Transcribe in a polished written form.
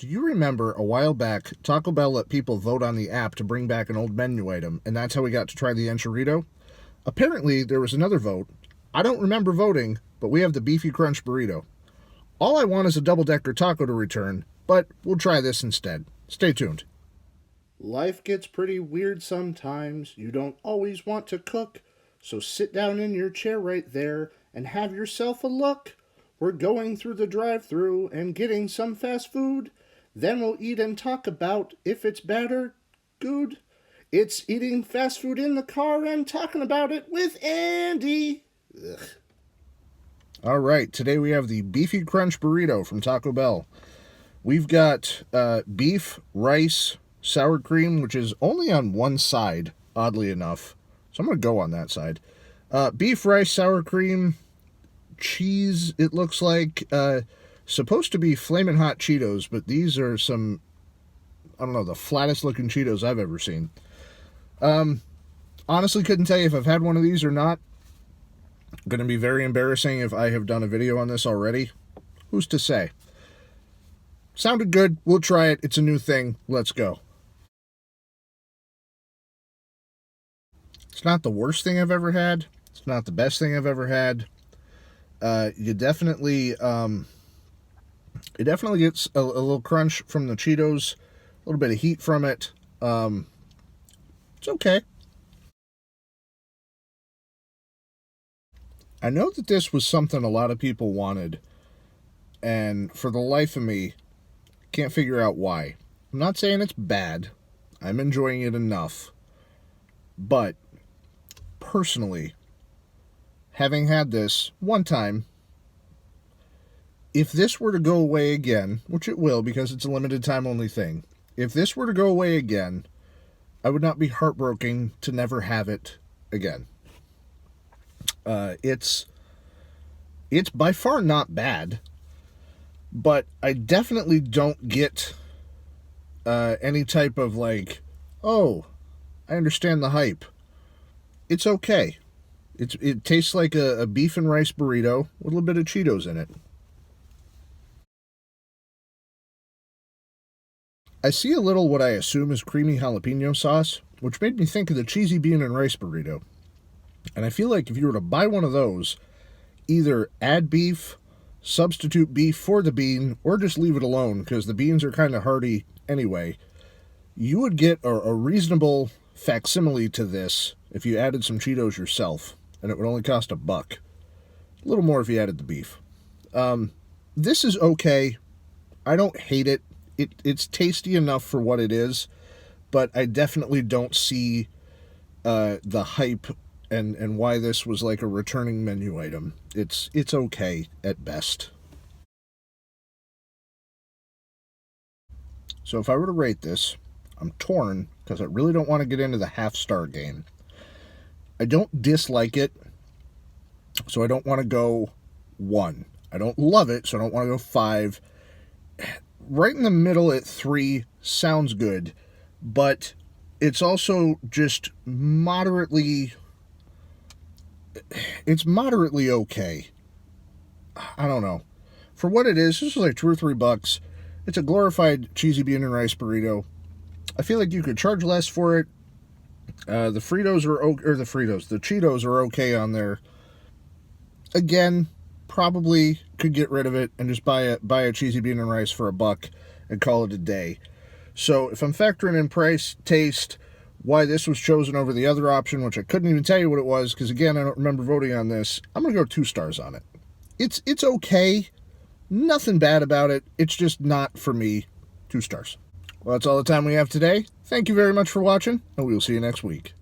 Do you remember a while back, Taco Bell let people vote on the app to bring back an old menu item, and that's how we got to try the enchilada? Apparently, there was another vote. I don't remember voting, but we have the Beefy Crunch Burrito. All I want is a double-decker taco to return, but we'll try this instead. Stay tuned. Life gets pretty weird sometimes. You don't always want to cook, so sit down in your chair right there and have yourself a look. We're going through the drive-thru and getting some fast food. Then we'll eat and talk about if it's bad or good. It's eating fast food in the car and talking about it with Andy. Ugh. All right, today we have the Beefy Crunch Burrito from Taco Bell. We've got beef, rice, sour cream, which is only on one side, oddly enough. So I'm going to go on that side. Beef, rice, sour cream, cheese, it looks like. Supposed to be Flamin' Hot Cheetos, but these are some, I don't know, the flattest looking Cheetos I've ever seen. Honestly, couldn't tell you if I've had one of these or not. Going to be very embarrassing if I have done a video on this already. Who's to say? Sounded good. We'll try it. It's a new thing. Let's go. It's not the worst thing I've ever had. It's not the best thing I've ever had. It definitely gets a little crunch from the Cheetos, a little bit of heat from it. It's okay. I know that this was something a lot of people wanted, and for the life of me, can't figure out why. I'm not saying it's bad. I'm enjoying it enough. But, personally, having had this one time, if this were to go away again, which it will because it's a limited time only thing, if this were to go away again, I would not be heartbroken to never have it again. It's by far not bad, but I definitely don't get any type of like, oh, I understand the hype. It's okay. It tastes like a beef and rice burrito with a little bit of Cheetos in it. I see a little what I assume is creamy jalapeno sauce, which made me think of the cheesy bean and rice burrito. And I feel like if you were to buy one of those, either add beef, substitute beef for the bean, or just leave it alone because the beans are kind of hearty anyway, you would get a reasonable facsimile to this if you added some Cheetos yourself, and it would only cost $1. A little more if you added the beef. This is okay. I don't hate it. It's tasty enough for what it is, but I definitely don't see the hype and why this was like a returning menu item. It's okay at best. So if I were to rate this, I'm torn because I really don't want to get into the half-star game. I don't dislike it, so I don't want to go 1. I don't love it, so I don't want to go 5. Right in the middle at 3 sounds good, but it's also just moderately okay. I don't know. For what it is, this is like $2 or $3. It's a glorified cheesy bean and rice burrito. I feel like you could charge less for it. The Fritos the Cheetos are okay on there. Again, probably could get rid of it and just buy a cheesy bean and rice for $1 and call it a day. So if I'm factoring in price, taste, why this was chosen over the other option, which I couldn't even tell you what it was because again I don't remember voting on this, I'm gonna go 2 stars on it. It's okay, nothing bad about it. It's just not for me. 2 stars. Well, that's all the time we have today. Thank you very much for watching, and we will see you next week.